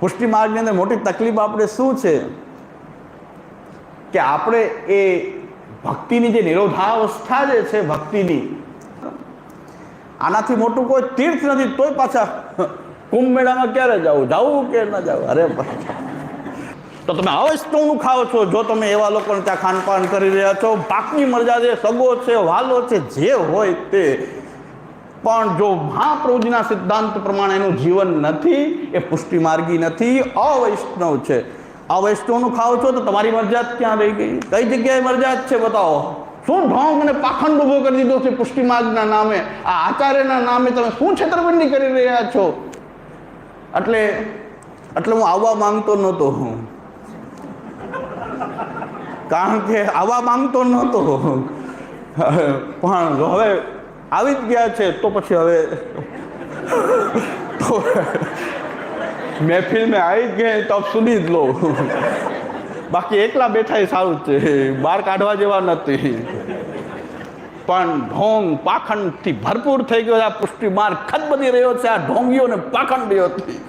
પુષ્ટિ માર્ગની અંદર મોટી તકલીફ આપણે શું છે કે આપણે એ ભક્તિની જે નિરોધાવસ્થા જે છે ભક્તિની, આનાથી મોટું કોઈ તીર્થ નથી. તોય પાછા કુંભ મેળામાં ક્યારે જવું કે ન જવું? અરે તો તમે અવૈષ્ણવનું ખાઓ છો જો તમે એવા લોકોને ત્યાં ખાનપાન કરી રહ્યા છો. પાકની મર્યાદે સગો છે, વાલો છે, જે હોય તે, પણ જો મહાપ્રભુજીના સિદ્ધાંત પ્રમાણે એનું જીવન નથી, એ પુષ્ટિ માર્ગી નથી, અવૈષ્ણવ છે. અવૈષ્ણવનું ખાઓ છો તો તમારી મર્યાદ ક્યાં રહી ગઈ? કઈ જગ્યાએ મર્યાદ છે બતાવો? શું ઢોંગ અને પાખંડ ઉભો કરી દીધો છે પુષ્ટિ માર્ગના નામે? આ આચાર્યના નામે તમે શું છેતરપિંડી કરી રહ્યા છો? એટલે હું આવવા માંગતો નહોતો, કારણ કે આવવા માંગતો નહોતો, પણ હવે આવી જ ગયા છે તો પછી હવે તો મહેફિલ મેં આવી જ ગઈ તો સુની જ લો. બાકી એકલા બેઠા એ સારું છે, બહાર કાઢવા જેવા નથી. પણ ઢોંગ પાખંડથી ભરપૂર થઈ ગયો. આ પુષ્ટિ માર્ગ ખદબદી રહ્યો છે આ ઢોંગીઓને પાખંડીઓથી.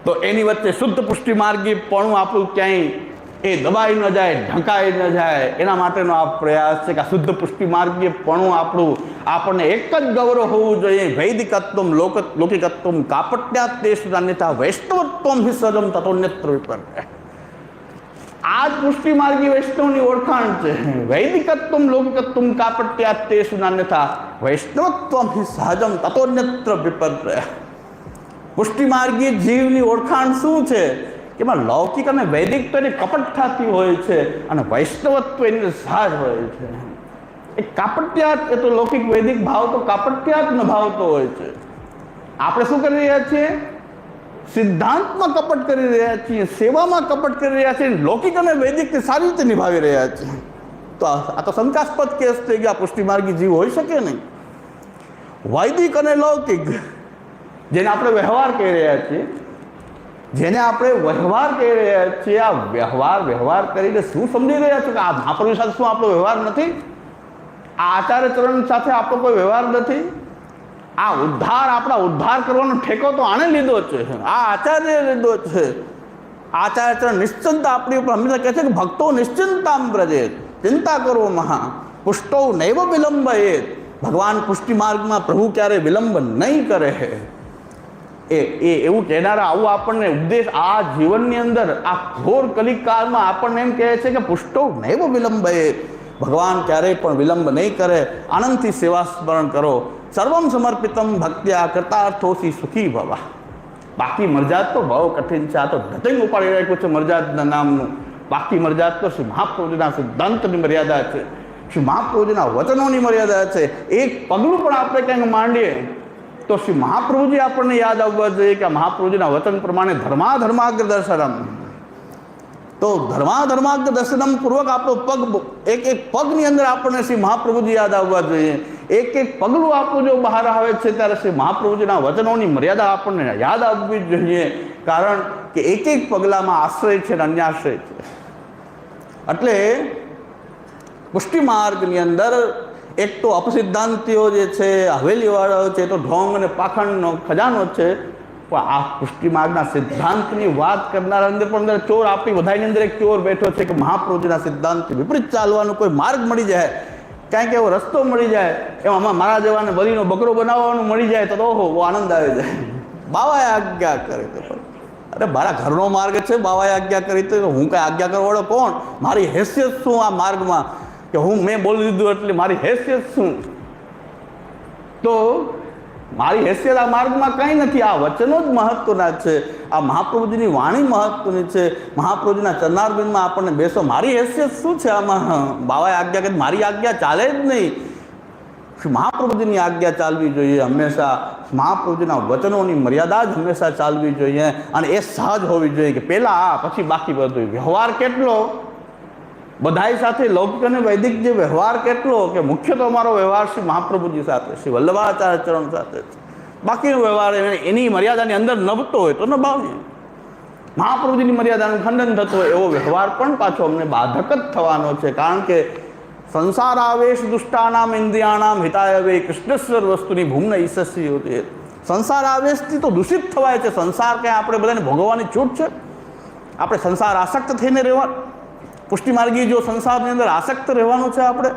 તો એની વચ્ચે શુદ્ધ પુષ્ટિ માર્ગી પણ આપણું ક્યાંય એ દબાઈ ન જાય, ઢંકાઈ ન જાય, એના માટેનો આ પ્રયાસ છે કે આ શુદ્ધ પુષ્ટિ માર્ગીય પણ આપણને એક જ ગૌરવ હોવું જોઈએ. વૈદિકત્વમ લૌકિકત્વમ કાપટ્યાત તેષુ અન્યથા વૈષ્ણવત્વમ હિ સહજમ તતોન્યત્ર વિપર્યય. આ જ પુષ્ટિ માર્ગી વૈષ્ણવની ઓળખાણ છે. વૈદિકત્વમ લૌકિકત્વમ કાપટ્યાત તેષુ અન્યથા વૈષ્ણવત્વમ હિ સહજમ તતોન્યત્ર વિપર્યય. પુષ્ટિ માર્ગી જીવની ઓળખાણ શું છે? એમાં લૌકિક અને વૈદિક તો એની કપટ થતી હોય છે અને વૈષ્ણવત્વ એની સહજ હોય છે. એ કાપટ્યાત, એ તો લૌકિક વૈદિક ભાવ તો કાપટ્યાત નભાવતો હોય છે. આપણે શું કરી રહ્યા છીએ? સિદ્ધાંતમાં કપટ કરી રહ્યા છીએ, સેવામાં કપટ કરી રહ્યા છીએ, લૌકિક અને વૈદિકને સારી રીતે નિભાવી રહ્યા છીએ. તો આ તો શંકાસ્પદ કેસ થઈ ગયા. પુષ્ટિ માર્ગી જીવ હોઈ શકે નહીં. વૈદિક અને લૌકિક, જેને આપણે વ્યવહાર કહી રહ્યા છીએ, આ વ્યવહાર કરીને શું સમજી રહ્યા છો કે આ મહાપ્રભુ સાથે શું આપણો વ્યવહાર નથી? આ આચાર્ય ચરણ સાથે આપણો કોઈ વ્યવહાર નથી? આ આપણા ઉદ્ધાર કરવાનો ઠેકો તો આને લીધો છે, આ આચાર્ય લીધો છે. આચાર્ય ચરણ નિશ્ચિંતા આપણી ઉપર હંમેશા કહે છે કે ભક્તો નિશ્ચિંતામ વ્રજેત, ચિંતા કરો મહા, પુષ્ટો નૈવ વિલંબયેત. ભગવાન પુષ્ટિ માર્ગમાં પ્રભુ ક્યારે વિલંબ નહીં કરે. એવું કહેનારા આવું આપણને ઉપદેશ આ જીવનની અંદર આ ઘોર કલિકાળમાં આપણને એમ કહે છે કે પુષ્ટો નૈવ વિલંબયેત, ભગવાન ક્યારેય પણ વિલંબ નહીં કરે. આનંદથી સેવા સ્મરણ કરો. સર્વમ સમર્પિતમ ભક્ત્યા કૃતાર્થોસી સુખી ભવા. બાકી મરજાદ તો બહુ કઠિન છે. આ તો ધતિંગ ઉપાડી રાખ્યું છે મરજાદના નામનું. બાકી મરજાદ તો શ્રી મહાપ્રભુજીના સિદ્ધાંતની મર્યાદા છે, શ્રી મહાપ્રભુજીના વચનોની મર્યાદા છે. એક પગલું પણ આપણે કંઈક માંડીએ તો શ્રી મહાપ્રભુજી આપણને યાદ આવવા જોઈએ કે મહાપ્રભુજીના વચન પ્રમાણે ધર્માધર્માગ્ર દર્શનમ. તો ધર્માધર્માગ્ર દર્શનમ પૂર્વક આપણો પગ, એક પગની અંદર આપણને શ્રી મહાપ્રભુજી યાદ આવવા જોઈએ. એક પગલું આપણું જો બહાર આવે છે ત્યારે શ્રી મહાપ્રભુજીના વચનોની મર્યાદા આપણને યાદ આવવી જોઈએ. કારણ કે એક પગલામાં આશ્રય છે અને અન્યાશ્રય છે. એટલે પુષ્ટિ માર્ગની અંદર એક તો અપસિદ્ધાંતિઓ જે છે, હવેલીવાળાઓ છે, તો ઢોંગ અને પાખંડનો ખજાનો છે. પણ આ પુષ્ટિ માર્ગના સિદ્ધાંતની વાત કરનારા અંદર પણ અંદર ચોર, આપણી બધાની અંદર એક ચોર બેઠો છે કે મહાપ્રભુજીના સિદ્ધાંત વિપરીત ચાલવાનો કોઈ માર્ગ મળી જાય, કાંઈક એવો રસ્તો મળી જાય, એમાં મારા જેવાને બલીનો બકરો બનાવવાનું મળી જાય તો ઓહો બહુ આનંદ આવી જાય. બાવાએ આજ્ઞા કરે તો, અરે મારા ઘરનો માર્ગ છે, બાવાએ આજ્ઞા કરી તો હું કાંઈ આજ્ઞા કરવાળો કોણ? મારી હેસિયત શું આ માર્ગમાં કે મેં બોલી દીધું એટલે મારી હેસિયત શું? તો મારી હેસિયત આ માર્ગમાં કંઈ નથી. આ વચનો જ મહત્વના છે. આ મહાપ્રભુજીની વાણી મહત્વની છે. મહાપ્રભુજીના ચરણારવિંદમાં આપણને બેસો. મારી હેસિયત શું છે આમાં? બાવાએ આજ્ઞા કરી, મારી આજ્ઞા ચાલે જ નહીં. મહાપ્રભુજીની આજ્ઞા ચાલવી જોઈએ હંમેશા. મહાપ્રભુજીના વચનોની મર્યાદા જ હંમેશા ચાલવી જોઈએ અને એ સહજ હોવી જોઈએ કે પહેલાં આ પછી બાકી બધું. વ્યવહાર કેટલો બધાય સાથે, લૌકિક અને વૈદિક જે વ્યવહાર કેટલો, કે મુખ્ય તો અમારો વ્યવહાર શ્રી મહાપ્રભુજી સાથે, શ્રી વલ્લભાચાર્ય ચરણ સાથે છે. બાકીનો વ્યવહાર એની મર્યાદાની અંદર નભતો હોય તો નભાવીએ. મહાપ્રભુજીની મર્યાદાનું ખંડન થતું હોય એવો વ્યવહાર પણ પાછો અમને બાધક જ થવાનો છે. કારણ કે સંસારાવેશ દુષ્ટાનામ ઇન્દ્રિયાણામ હિતાય વે કૃષ્ણેશ્વર વસ્તુની ભૂમ્ન ઈશસ્ય હોતી. સંસાર આવેશથી તો દૂષિત થવાય છે. સંસાર ક્યાં આપણે બધાને ભોગવવાની છૂટ છે? આપણે સંસાર આસક્ત થઈને રહેવા, પુષ્ટિમાર્ગી જો સંસારની અંદર આસક્ત રહેવાનું છે આપણે,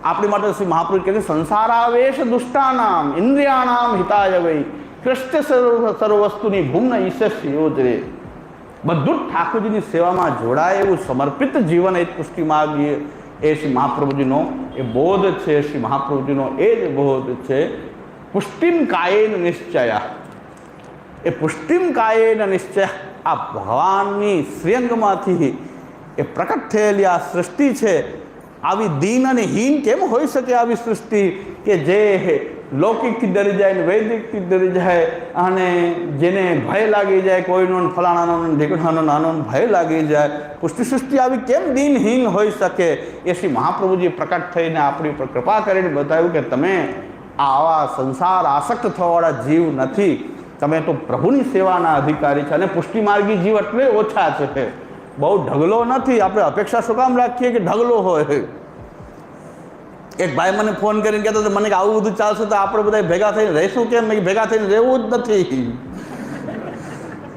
આપણી માટે શ્રી મહાપુરુષ કહે છે સંસારાવેશ દુષ્ટાનામ ઇન્દ્રિયાણામ હિતાય વૈ કૃષ્ણ સર્વવસ્તુની ભૂમ્ન ઈશસ્ય યોજરે. બધું જ ઠાકોરજીની સેવામાં જોડાય એવું સમર્પિત જીવન એ પુષ્ટિમાર્ગી એ શ્રી મહાપ્રભુજીનો એ બોધ છે. શ્રી મહાપ્રભુજીનો એ જ બોધ છે. પુષ્ટિમ કાયેન નિશ્ચય. એ પુષ્ટિમ કાયેન નિશ્ચય આ ભગવાનની શ્રીઅંગમાંથી એ પ્રકટ થયેલી આ સૃષ્ટિ છે. આવી દીન અને હીન કેમ હોઈ શકે આવી સૃષ્ટિ કે જે લૌકિકથી ડરી જાય ને વૈદિકથી ડરી જાય અને જેને ભય લાગી જાય, કોઈનો ફલાણાનો ઢીકણાનો નાનો ભય લાગી જાય. પુષ્ટિ સૃષ્ટિ આવી કેમ દીનહીન હોઈ શકે? એ શ્રી મહાપ્રભુજી પ્રકટ થઈને આપણી ઉપર કૃપા કરીને બતાવ્યું કે તમે આવા સંસાર આસક્ત થવાવાળા જીવ નથી, તમે તો પ્રભુની સેવાના અધિકારી છે. અને પુષ્ટિમાર્ગી જીવ એટલે ઓછા છે, બહુ ઢગલો નથી. આપણે અપેક્ષા શું કામ રાખીએ કે ઢગલો હોય? એક ભાઈ મને ફોન કરીને કહેતો હતો મને કે આવું બધું ચાલશે તો આપણે બધા ભેગા થઈને રહીશું કેમ? ભેગા થઈને રહેવું જ નથી,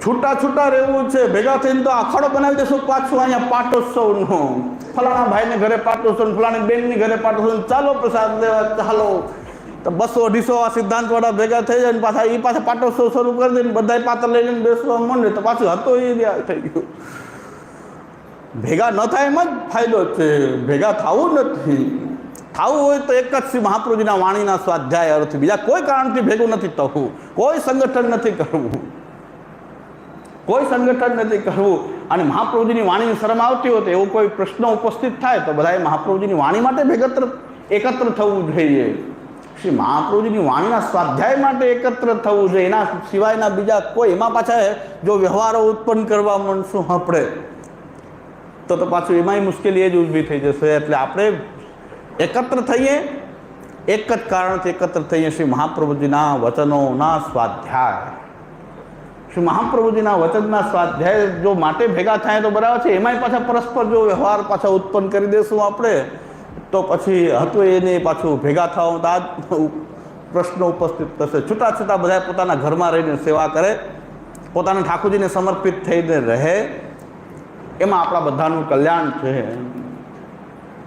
છૂટા છૂટા રહેવું છે. ભેગા થઈને તો અખાડો બનાવી દેશું પાછું અહીંયા પાટોત્સવનો. ફલાણા ભાઈને ઘરે પાટોત્સવ, ફલાણી બેનની ઘરે પાટોત્સવ, ચાલો પ્રસાદ લેવા ચાલો. તો 200-250 આ સિદ્ધાંતવાળા ભેગા થઈ જાય ને પાછા એ પાછા પાટોત્સવ શરૂ કરી દે ને બધા પાત્ર લઈ લઈને બેસવા માંડે તો પાછું હતો એ થઈ ગયું. ભેગા ન થાય એમાં જ ફાયદો છે, ભેગા થવું નથી. થવું હોય તો એક જ શ્રી મહાપ્રભુજીના વાણીના સ્વાધ્યાય અર્થ, બીજા કોઈ કારણથી ભેગું નથી થવું, કોઈ સંગઠન નથી કરવું, કોઈ સંગઠન નથી કરવું. અને મહાપ્રભુજીની વાણીની શરમ આવતી હોય તો એવો કોઈ પ્રશ્ન ઉપસ્થિત થાય તો બધાએ મહાપ્રભુજીની વાણી માટે એકત્ર થવું જોઈએ. શ્રી મહાપ્રભુજીની વાણીના સ્વાધ્યાય માટે એકત્ર થવું જોઈએ. એના સિવાયના બીજા કોઈ એમાં પાછા જો વ્યવહારો ઉત્પન્ન કરવા માંડશું આપણે તો પાછું એમાંય મુશ્કેલી એ જ ઊભી થઈ જશે. એટલે આપણે એકત્ર થઈએ, એક જ કારણથી એકત્ર થઈએ, શ્રી મહાપ્રભુજીના વચનોના સ્વાધ્યાય. શ્રી મહાપ્રભુજીના વચનના સ્વાધ્યાય જો માટે ભેગા થાય તો બરાબર છે. એમાંય પાછા પરસ્પર જો વ્યવહાર પાછા ઉત્પન્ન કરી દઈશું આપણે તો પછી હતું એને પાછું ભેગા થવાનું તો આ જ પ્રશ્નો ઉપસ્થિત થશે. છૂટા છૂટા બધા પોતાના ઘરમાં રહીને સેવા કરે, પોતાના ઠાકોરજીને સમર્પિત થઈને રહે, એમાં આપણા બધાનું કલ્યાણ છે.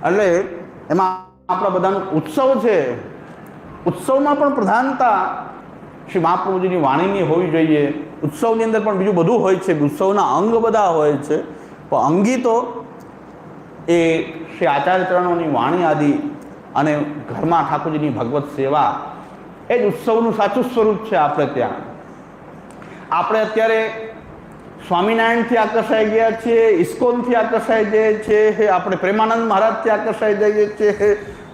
એટલે એમાં આપણા બધાનો ઉત્સવ છે. ઉત્સવમાં પણ પ્રધાનતા શ્રી મહાપ્રભુજીની વાણીની હોવી જોઈએ. ઉત્સવની અંદર પણ બીજું બધું હોય છે, ઉત્સવના અંગ બધા હોય છે, પણ અંગી તો એ શ્રી આચાર્ય ચરણોની વાણી આદિ અને ઘરમાં ઠાકોરજીની ભગવત સેવા એ જ ઉત્સવનું સાચું સ્વરૂપ છે. આપણે ત્યાં આપણે અત્યારે સ્વામિનારાયણથી આકર્ષાઈ ગયા છીએ, ઇસ્કોનથી આકર્ષાઈ જઈએ છીએ, આપણે પ્રેમાનંદ મહારાજથી આકર્ષાઈ જઈએ છીએ,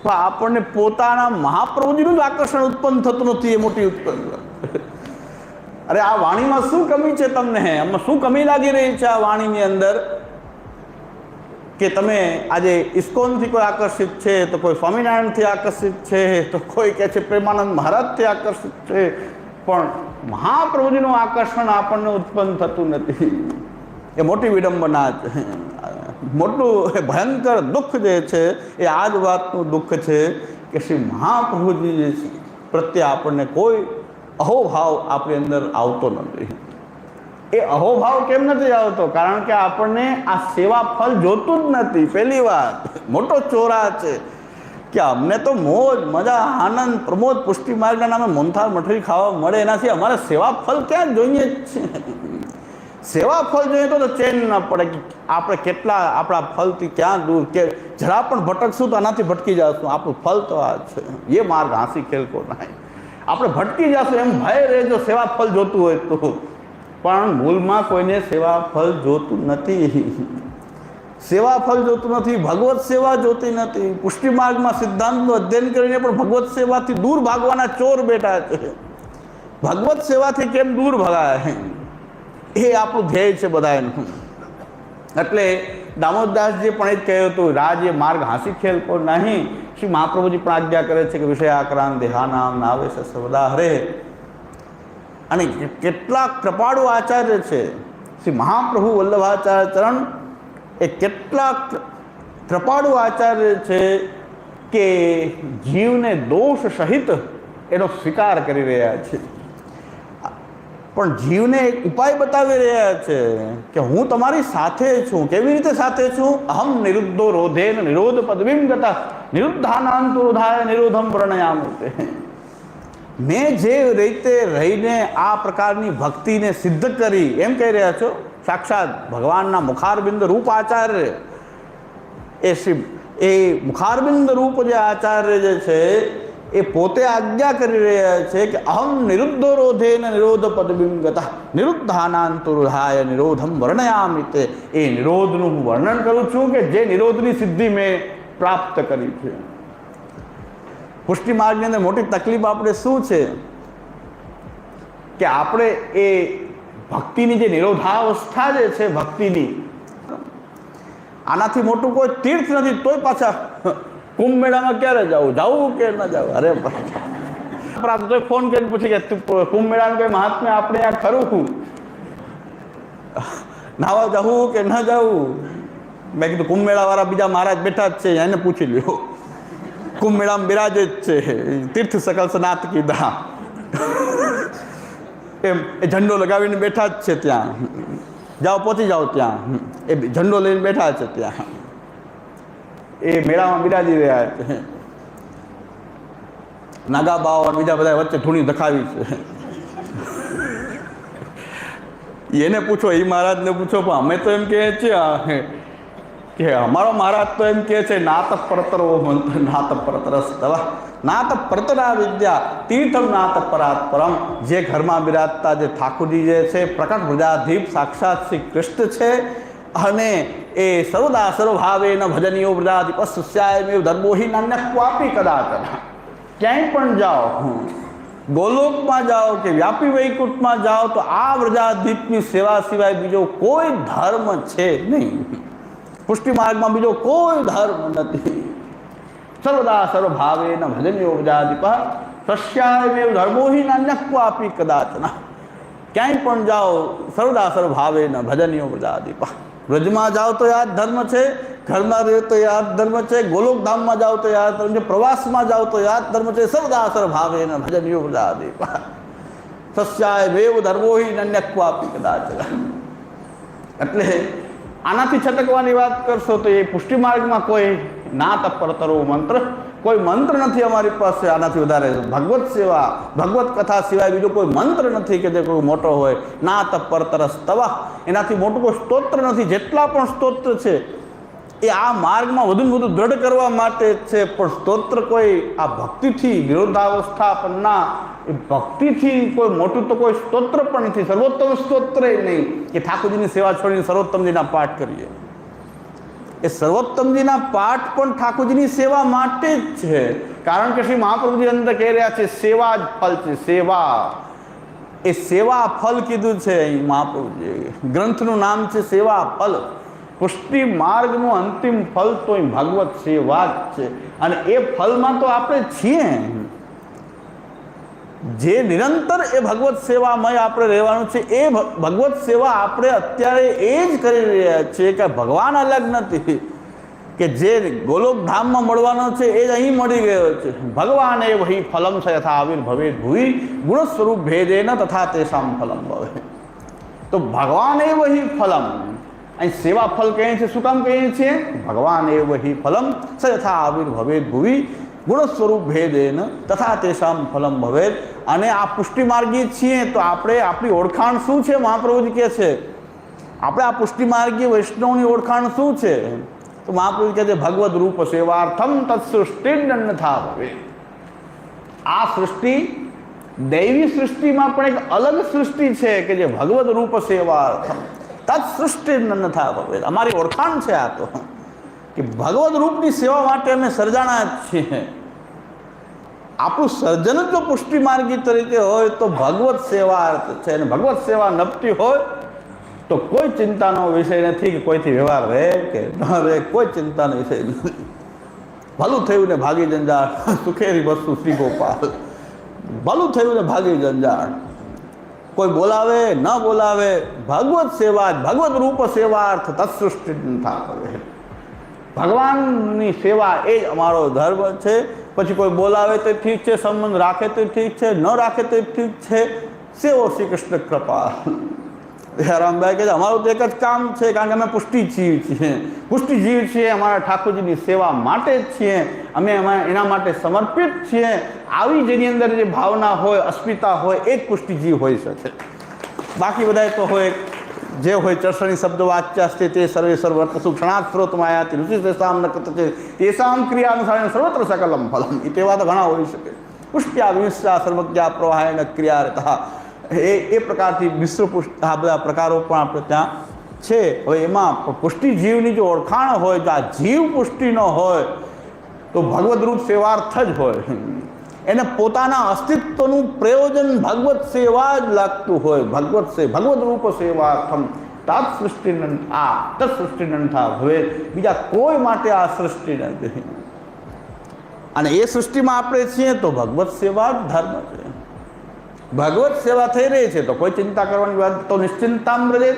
પણ આપણને પોતાના મહાપ્રભુજીનું જ આકર્ષણ ઉત્પન્ન થતું નથી. એ મોટી ઉત્પન્ન. અરે આ વાણીમાં શું કમી છે તમને? આમાં શું કમી લાગી રહી છે આ વાણીની અંદર કે તમે આજે ઇસ્કોનથી કોઈ આકર્ષિત છે, તો કોઈ સ્વામિનારાયણથી આકર્ષિત છે, તો કોઈ કહે છે પ્રેમાનંદ મહારાજથી આકર્ષિત છે, પણ મહાપ્રભુજીનું આકર્ષણ આપણને ઉત્પન્ન થતું નથી. એ મોટી વિડંબના છે, મોટું ભયંકર દુઃખ જે છે એ આ જ વાતનું દુઃખ છે કે શ્રી મહાપ્રભુજી પ્રત્યે આપણને કોઈ અહોભાવ આપણી અંદર આવતો નથી. એ અહોભાવ કેમ નથી આવતો? કારણ કે આપણને આ સેવા ફળ જોતું જ નથી. પહેલી વાત મોટો ચોરા છે કે અમને તો મોજ મજા આનંદ પ્રમોદ પુષ્ટિ માર્ગના નામે મોનથાળ મઠરી ખાવા મળે, એનાથી અમારે સેવા ફળ ક્યાં જોઈએ છે? સેવા ફળ જોઈએ તો ચેન ન પડે કે આપણે કેટલા આપણા ફળથી ક્યાં દૂર, કે જરા પણ ભટકશું તો આનાથી ભટકી જશું. આપણું ફળ તો આ છે, એ માર્ગ હાંસી ખેલકો નહીં. આપણે ભટકી જશું એમ ભય રહેજો સેવા ફળ જોતું હોય તો. પણ મૂળમાં કોઈને સેવા ફળ જોતું નથી. સેવા ફળ જોતું નથી, ભગવત સેવા જોતી નથી. પુષ્ટિ માર્ગમાં સિદ્ધાંતનું અધ્યયન કરીને પણ ભગવત સેવાથી દૂર ભાગવાના ચોર બેઠા છે. ભગવત સેવાથી કેમ દૂર ભગાય એ આપણું ધ્યેય છે બધાનું. એટલે દામોદરદાસજીએ પણ એ જ કહ્યું હતું, રાજ એ માર્ગ હાંસી ખેલ કો નહીં. શ્રી મહાપ્રભુજી પણ આજ્ઞા કરે છે કે વિષયાક્રાંત દેહાનામ નાવે છે સર્વદા હરે. અને કેટલાક કૃપાળુ આચાર્ય છે શ્રી મહાપ્રભુ વલ્લભાચાર્ય ચરણ, એ કેટલાક કૃપાળુ આચાર્ય છે કે જીવને દોષ સહિત એનો સ્વીકાર કરી રહ્યા છે, પણ જીવને એક ઉપાય બતાવી રહ્યા છે કે હું તમારી સાથે છું. કેવી રીતે સાથે છું? અહમ નિરુદ્ધો રોધેન નિરોધ પદવીમ ગતા નિરુદ્ધાનાંતુરોધાય નિરોધમ વર્ણયામૃતે. મેં જે રીતે રહીને આ પ્રકારની ભક્તિને સિદ્ધ કરી, એમ કહી રહ્યા છો સાક્ષાત ભગવાનના મુખારબિંદ રૂપ આચાર્ય, એ મુખારબિંદ રૂપ જે આચાર્ય જે છે એ પોતે આજ્ઞા કરી રહ્યા છે કે અહમ નિરુદ્ધો રોધેન નિરોધ પદબિમ ગતા નિરુદ્ધાનાંતુરોધાય નિરોધમ વર્ણયામિતે. એ નિરોધનું હું વર્ણન કરું છું કે જે નિરોધની સિદ્ધિ મેં પ્રાપ્ત કરી છે. પુષ્ટિ માર્ગની અંદર મોટી તકલીફ આપણે શું છે કે આપણે એ ભક્તિની જે નિરોધાવસ્થા જે છે ભક્તિની, આનાથી મોટું કોઈ તીર્થ નથી. તોય પાછા કુંભ મેળામાં ક્યારે જવું, જવું કે ન જવું? અરે તો ફોન કરીને પૂછી કે કુંભ મેળાનું કઈ મહાત્મ્ય આપણે આ ખરું, નાવા જવું કે ન જવું? મેં કીધું કુંભ મેળા વાળા બીજા મહારાજ બેઠા જ છે, એને પૂછી લ્યો. કુંભ મેળામાં બિરાજે જ છે, તીર્થ સકલ સનાત કીધા એમ એ ઝંડો લગાવીને બેઠા જ છે ત્યાં. જાઓ પહોંચી જાઓ ત્યાં, એ ઝંડો લઈને બેઠા છે ત્યાં, એ મેળામાં બિરાજી રહ્યા છે. નાગા બાવ અને બીજા બધા વચ્ચે ધૂણી દખાવી છે. એને પૂછો, એ મહારાજને પૂછો. પણ અમે તો એમ કહે છે કે અમારો મહારાજ તો એમ કહે છે નાત પરતરો મંત્ર નાત પરતરસ્તવા નાત પરતરા વિદ્યા તીર્થમ નાત પરાત પરમ. જે ઘરમાં બિરાજતા જે ઠાકોરજી જે છે પ્રકટ પ્રજાધીપ સાક્ષાત શ્રી કૃષ્ણ છે, અને એ સર્વદા સર્વભાવે ન ભજનીયો વ્રજાધિપ સુસ્યાયમેવ ધર્મોહી નાન્ય ક્વાપી કદાચન. ક્યાંય પણ જાઓ, ગોલોકમાં જાઓ કે વ્યાપી વૈકુંઠમાં જાઓ, તો આ વ્રજાધિપની સેવા સિવાય બીજો કોઈ ધર્મ છે નહીં. પુષ્ટિ માર્ગમાં બીજો કોઈ ધર્મ નથી. સર્વદા સર્વભાવે ન ભજનીયો વ્રજાધિપ સસ્યાયમેવ ધર્મોહી નાન્ય ક્વાપી કદાચન. ક્યાંય પણ જાઓ સર્વદા સર્વભાવે ન ભજનીયો વ્રજાધિપ. વ્રજમાં જાઓ તો યાદ ધર્મ છે, ઘરમાં રહે તો યાદ ધર્મ છે, ગોલોકધામમાં જાઓ તો યાદ ધર્મ છે, પ્રવાસમાં જાઓ તો યાદ ધર્મ છે. સર્વદા સર્વભાવે ન ભજનીયો વ્રજાધિપ સસ્યાયમેવ ધર્મોહી નાન્ય ક્વાપી કદાચન. એટલે આનાથી છટકવાની વાત કરશો તો એ પુષ્ટિ માર્ગમાં કોઈ નાત પરતરો મંત્ર, કોઈ મંત્ર નથી અમારી પાસે. આનાથી વધારે ભગવત સેવા, ભગવત કથા સિવાય બીજો કોઈ મંત્ર નથી કે જે કોઈ મોટો હોય. નાત પરતરસ તવા, એનાથી મોટું કોઈ સ્તોત્ર નથી. જેટલા પણ સ્તોત્ર છે એ આ માર્ગમાં વધુ વધુ દ્રઢ કરવા માટે છે, પણ સ્તોત્ર કોઈ આ ભક્તિથી વિરોધાવસ્થાપન્ના, એ ભક્તિથી કોઈ મોટું તો કોઈ સ્તોત્ર પણ નથી. સર્વોત્તમ સ્તોત્ર નહીં કે ઠાકોરજીની સેવા છોડીને સર્વોત્તમજીના પાઠ કરીએ. એ સર્વોત્તમજીના પાઠ પણ ઠાકોરજીની સેવા માટે જ છે. કારણ કે શ્રી મહાપ્રભુજી અંદર કહી રહ્યા છે સેવા જ ફલ છે. સેવા, એ સેવા ફલ કીધું છે અહીં મહાપ્રભુજી. ગ્રંથનું નામ છે સેવા ફલ. પુષ્ટિ માર્ગનું અંતિમ ફલ તો અહીં ભગવત સેવા જ છે. અને એ ફલમાં તો આપણે છીએ, જે નિરંતર એ ભગવત સેવામય આપણે રહેવાનું છે. એ ભગવત સેવા આપણે અત્યારે એ જ કરી રહ્યા છીએ કે ભગવાન અલગ નથી, કે જે ગોલોકધામમાં મળવાનો છે એ જ અહીં મળી ગયો છે. ભગવાન એ વહી ફલમ સ યથા આવિર્ભવે ભૂઈ ગુણ સ્વરૂપ ભેદેન તથા તેષામ ફલમ ભવે. તો ભગવાન એ વહી ફલમ, અહીં સેવા ફલ કહીએ છીએ. શું કામ કહીએ છીએ? ભગવાન એ વહી ફલમ સ યથા આવિર્ભવે ભૂઈ ગુણ સ્વરૂપ ભેદેન તથા તેષામ ફલમ ભવેદ. અને આ પુષ્ટિ માર્ગી છીએ તો આપણે, આપણી ઓળખાણ શું છે? મહાપ્રભુજી કહે છે આપણે આ પુષ્ટિ માર્ગી વૈષ્ણવની ઓળખાણ શું છે? તો મહાપ્રભુ કહે છે ભગવદ રૂપ સેવાર્થમ તત્સૃષ્ટિન્નથા ભવે. આ સૃષ્ટિ દૈવી સૃષ્ટિમાં પણ એક અલગ સૃષ્ટિ છે કે જે ભગવદ રૂપ સેવાર્થમ તત્સૃષ્ટિન્નથા ભવે. અમારી ઓળખાણ છે આ તો, કે ભગવદ રૂપની સેવા માટે અમે સર્જાણા જ છીએ. આપણું સર્જન જો પુષ્ટિ માર્ગી તરીકે હોય તો ભગવત સેવા અર્થ છે. અને ભગવત સેવા નપતી હોય તો કોઈ ચિંતાનો વિષય નથી કે કોઈથી વ્યવહાર રહે કે ન રહે. કોઈ ચિંતાનો વિષય નથી. ભલું થયું ને ભાગી જંજાળ, સુખેરી વસ્તુ શ્રી ગોપાલ. ભલું થયું ને ભાગી જંજાળ. કોઈ બોલાવે ન બોલાવે, ભગવત સેવા, ભગવત રૂપ સેવાર્થ તત્સૃષ્ટિ થા ભવે. ભગવાનની સેવા એ જ અમારો ધર્મ છે. પછી કોઈ બોલાવે તો ઠીક છે, સંબંધ રાખે તો ઠીક છે, ન રાખે તો ઠીક છે, સેવો શ્રી કૃષ્ણ કૃપા. રામભાઈ કહે છે અમારું તો એક જ કામ છે, કારણ કે અમે પુષ્ટિજીવ છીએ. પુષ્ટિજીવ છીએ, અમારા ઠાકોરજીની સેવા માટે જ છીએ, અમે એના માટે સમર્પિત છીએ. આવી જેની અંદર જે ભાવના હોય, અસ્મિતા હોય, એ જ પુષ્ટિજીવ હોઈ શકે. બાકી બધા તો હોય જે હોય ચર્ષણી શબ્દ વાચ્યાસ્તે તે સર્વે સર્વત્ર સુક્ષણાત સ્ત્રોતમાયાતિ રુચિ તેસામ ન કથતે તેસામ ક્રિયાનુસારેણ સર્વત્ર સકલમ ફલમ. એ તેવા તો ઘણા હોઈ શકે. પુષ્ટ્યા વિમિષ્ટા સર્વજ્ઞા પ્રવાહેણ ક્રિયારતઃ. એ પ્રકારથી મિશ્ર પુષ્ટ આ બધા પ્રકારો પણ આપણે ત્યાં છે. હવે એમાં પુષ્ટિ જીવની જો ઓળખાણ હોય, જો આ જીવ પુષ્ટિનો હોય તો ભગવદ રૂપ સેવાર્થ જ હોય. એને પોતાના અસ્તિત્વનું પ્રયોજન ભગવત સેવા જ લાગતું હોય. ભગવદ રૂપ સેવાર્થમ તત્ સૃષ્ટિનંથા ભવે. બીજા કોઈ માટે આ સૃષ્ટિ નથી. અને એ સૃષ્ટિમાં આપણે છીએ તો ભગવત સેવા જ ધર્મ છે. ભગવત સેવા થઈ રહી છે તો કોઈ ચિંતા કરવાની વાત તો નિશ્ચિંતામ રજે.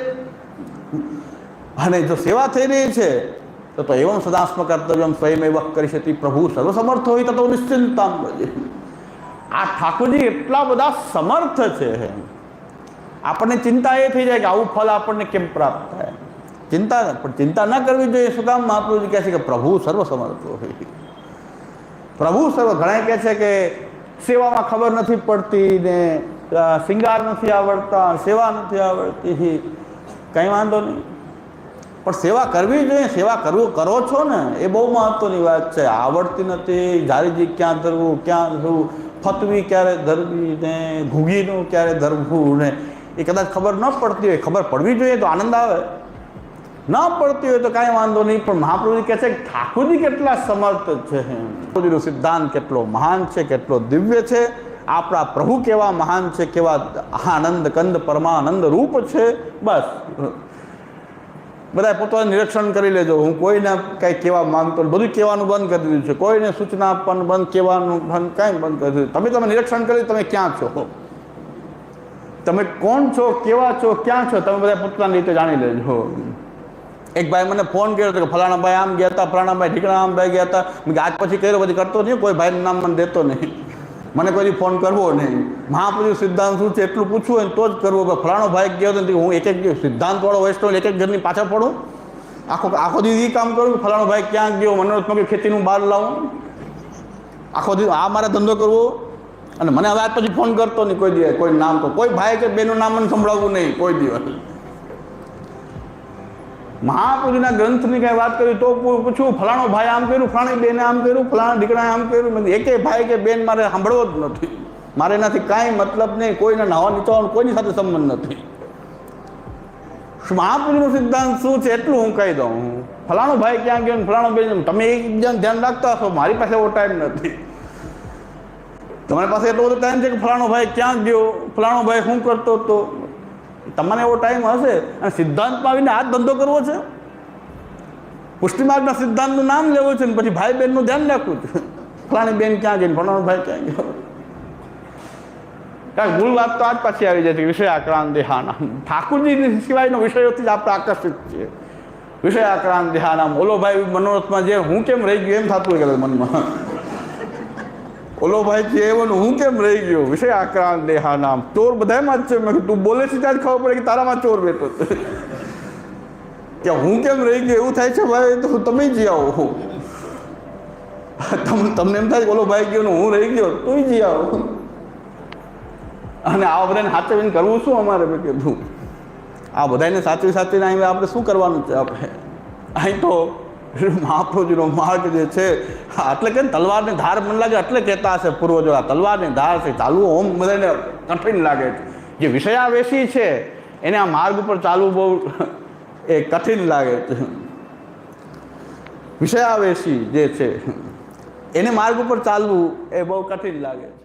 અને જો સેવા થઈ રહી છે તો એવમ સદાસ્મ કર્તવ્યમ સ્વયમેવ કરીશતિ પ્રભુ સર્વસમર્થ હોય તો નિશ્ચિંતામ રજે. આ ઠાકોરજી એટલા બધા સમર્થ છે, આપણને ચિંતા એ થઈ જાય કે આવું ફળ આપણને કેમ પ્રાપ્ત થાય. ચિંતા ન કરવી જોઈએ. શું કામ? મહાપ્રભુજી કહે છે કે પ્રભુ સર્વસમર્થ હોય. પ્રભુ ઘણા કહે છે કે સેવામાં ખબર નથી પડતી ને શિંગાર નથી આવડતા, સેવા નથી આવડતી. કંઈ વાંધો નહીં, પણ સેવા કરવી જોઈએ. સેવા કરો છો ને એ બહુ મહત્વની વાત છે. આવડતી નથી, ધારીજી ક્યાં ધરવું, ક્યાં ધરવું, ફતવી ક્યારે ધરવી ને ઘૂગીનું ક્યારે ધરવું ને એ કદાચ ખબર ન પડતી હોય. ખબર પડવી જોઈએ તો આનંદ આવે, ન પડતી હોય તો કાંઈ વાંધો નહીં. પણ મહાપ્રભુજી કહે છે કે ઠાકોરજી કેટલા સમર્થ છે, ઠાકોરજીનો સિદ્ધાંત કેટલો મહાન છે, કેટલો દિવ્ય છે. આપણા પ્રભુ કેવા મહાન છે, કેવા આનંદ કંદ પરમાનંદ રૂપ છે. બસ બધા પોતાનું નિરીક્ષણ કરી લેજો. હું કોઈને કંઈ કહેવા માંગતો બધું કહેવાનું બંધ કરી દીધું છે. કોઈને સૂચના આપવાનું બંધ, કહેવાનું બંધ, કાંઈ બંધ કરી દીધું. તમે નિરીક્ષણ કરી તમે ક્યાં છો, તમે કોણ છો, કેવા છો, ક્યાં છો, તમે બધા પોતાની રીતે જાણી લેજો. એક ભાઈ મને ફોન કર્યો હતો કે ફલાણા ભાઈ આમ ગયા હતા, ફલાણા ભાઈ ઢીકણા આમ ભાઈ ગયા હતા. મેં આજ પછી કર્યો, પછી કરતો નહીં. કોઈ ભાઈનું નામ મને દેતો નહીં, મને કોઈ ફોન કરવો નહીં. મહાપ્રભુ સિદ્ધાંત શું છે એટલું પૂછવું હોય તો જ કરવું. ફલાણો ભાઈ ગયો હતો હું એક સિદ્ધાંતવાળો વૈષ્ણવ એક ઘરની પાછળ પડું, આખો દિવસ એ કામ કરું. ફલાણો ભાઈ ક્યાં ગયો, મનોરથમાં ખેતીનું બહાર લાવું, આખો દિવસ આ મારે ધંધો કરવો. અને મને હવે આજ પછી ફોન કરતો નહીં કોઈ દિવસ. કોઈ નામ તો કોઈ ભાઈ કે બેનું નામ મને સંભળાવવું નહીં કોઈ દિવસ. મહાપ્રભુના ગ્રંથની કાંઈ વાત કરી તો પૂછું ફલાણો ભાઈ આમ કર્યું, ફલાણી બેને આમ કર્યું, ફલાણા દીકરાએ આમ કર્યું. એકે ભાઈ કે બેન મારે સાંભળવો જ નથી. મારે એનાથી કાંઈ મતલબ નહીં. કોઈને નવા નીચવાનો કોઈની સાથે સંબંધ નથી. મહાપ્રભુનો સિદ્ધાંત શું છે એટલું હું કહી દઉં. ફલાણો ભાઈ ક્યાં ગયો, ફલાણો બેન, તમે એકબીજાને ધ્યાન રાખતા હશો. મારી પાસે એવો ટાઈમ નથી. તમારી પાસે એટલો બધો ટાઈમ છે કે ફલાણો ભાઈ ક્યાં ગયો, ફલાણો ભાઈ શું કરતો હતો. તમને એવો ટાઈમ હશે. અને સિદ્ધાંતમાં આવીને આ જ ધંધો કરવો છે. પુષ્ટિમાર્ગના સિદ્ધાંતનું નામ લેવું છે ને પછી ભાઈ બહેનનું ધ્યાન રાખવું છે. ફલાણી બેન ક્યાં ગઈ, ફલાણો ભાઈ ક્યાં ગયો. કારણ મૂળ વાત તો આજ પાછી આવી જાય છે વિષય આક્રાંત દેહાનામ. ઠાકોરજી સિવાયનો વિષયોથી જ આપણે આકર્ષિત છીએ. વિષય આક્રાંત દેહાનામ. ઓલો ભાઈ મનોરથમાં જે હું કેમ રહી ગયો એમ થતું હોય મનમાં. ઓલો ભાઈ છે એવાનું હું કેમ રહી ગયો. વિષય આક્રાંત દેહાનામ. ચોર બધામાં જ છે. મેં તું બોલે છે ત્યાં જ ખબર પડે કે તારામાં ચોર બેઠો છે. કે હું કેમ રહી ગયો એવું થાય છે ભાઈ. તો તમે જી આવો. તમને એમ થાય કે ઓલો ભાઈ ગયો ને હું રહી ગયો, તું જી આવો. અને આ બધાને સાચવીને કરવું શું અમારે? મેં કીધું આ બધાને સાચવીને અહીં આપણે શું કરવાનું છે? આપણે અહીં તો મહાપ્રભુજીનો માર્ગ જે છે એટલે કે તલવારની ધાર મને લાગે એટલે કહેતા હશે પૂર્વજો. આ તલવારની ધાર છે, ચાલવું ઓમ બધાને કઠિન લાગે છે. જે વિષયાવેશી છે એને આ માર્ગ ઉપર ચાલવું બહુ એ કઠિન લાગે છે. વિષયાવેશી જે છે એને માર્ગ ઉપર ચાલવું એ બહુ કઠિન લાગે છે.